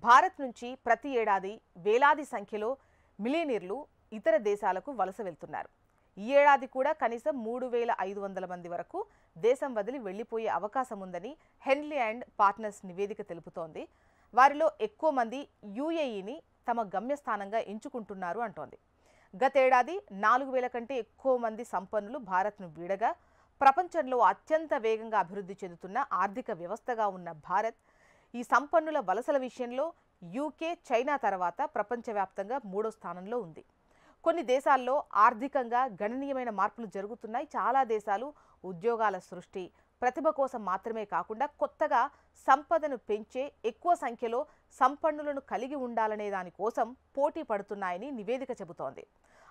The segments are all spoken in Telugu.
భారత్ నుంచి ప్రతి ఏడాది వేలాది సంఖ్యలో మిలియనీర్లు ఇతర దేశాలకు వలస వెళ్తున్నారు. ఈ ఏడాది కూడా కనీసం 3500 మంది వరకు దేశం వదిలి వెళ్లిపోయే అవకాశం ఉందని హెన్లీ అండ్ పార్ట్నర్స్ నివేదిక తెలుపుతోంది. వారిలో ఎక్కువ మంది యూఏఈని తమ గమ్యస్థానంగా ఎంచుకుంటున్నారు అంటోంది. గతేడాది 4000 కంటే ఎక్కువ మంది సంపన్నులు భారత్ను వీడగా ప్రపంచంలో అత్యంత వేగంగా అభివృద్ధి చెందుతున్న ఆర్థిక వ్యవస్థగా ఉన్న భారత్ ఈ సంపన్నుల వలసల విషయంలో యూకే, చైనా తర్వాత ప్రపంచవ్యాప్తంగా 3వ స్థానంలో ఉంది. కొన్ని దేశాల్లో ఆర్థికంగా గణనీయమైన మార్పులు జరుగుతున్నాయి. చాలా దేశాలు ఉద్యోగాల సృష్టి, ప్రతిభ కోసం మాత్రమే కాకుండా కొత్తగా సంపదను పెంచే ఎక్కువ సంఖ్యలో సంపన్నులను కలిగి ఉండాలనే దానికోసం పోటీ పడుతున్నాయని నివేదిక చెబుతోంది.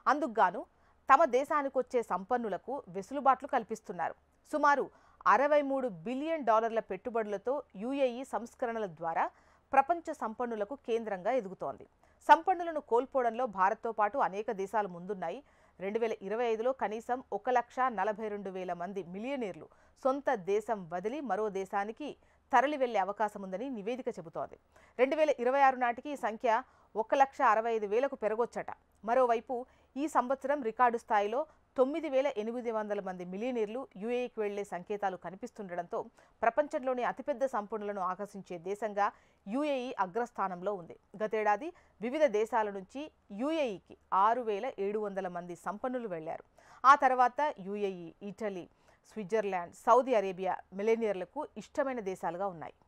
అందుకుగాను తమ దేశానికి వచ్చే సంపన్నులకు వెసులుబాట్లు కల్పిస్తున్నారు. సుమారు $63 బిలియన్ పెట్టుబడులతో యూఏఈ సంస్కరణల ద్వారా ప్రపంచ సంపన్నులకు కేంద్రంగా ఎదుగుతోంది. సంపన్నులను కోల్పోవడంలో భారత్తో పాటు అనేక దేశాలు ముందున్నాయి. 2025లో కనీసం 1,42,000 మంది మిలియనీర్లు సొంత దేశం వదిలి మరో దేశానికి తరలి వెళ్లే అవకాశం ఉందని నివేదిక చెబుతోంది. 2026 నాటికి ఈ సంఖ్య 1,65,000కు పెరగొచ్చట. మరోవైపు ఈ సంవత్సరం రికార్డు స్థాయిలో 9,800 మంది మిలియనీర్లు యూఏఈకి వెళ్లే సంకేతాలు కనిపిస్తుండటంతో ప్రపంచంలోని అతిపెద్ద సంపన్నులను ఆకర్షించే దేశంగా యూఏఈ అగ్రస్థానంలో ఉంది. గతేడాది వివిధ దేశాల నుంచి యూఏఈకి 6,700 మంది సంపన్నులు వెళ్లారు. ఆ తర్వాత UAE, Italy, Switzerland, Saudi Arabia మిలియనీర్లకు ఇష్టమైన దేశాలుగా ఉన్నాయి.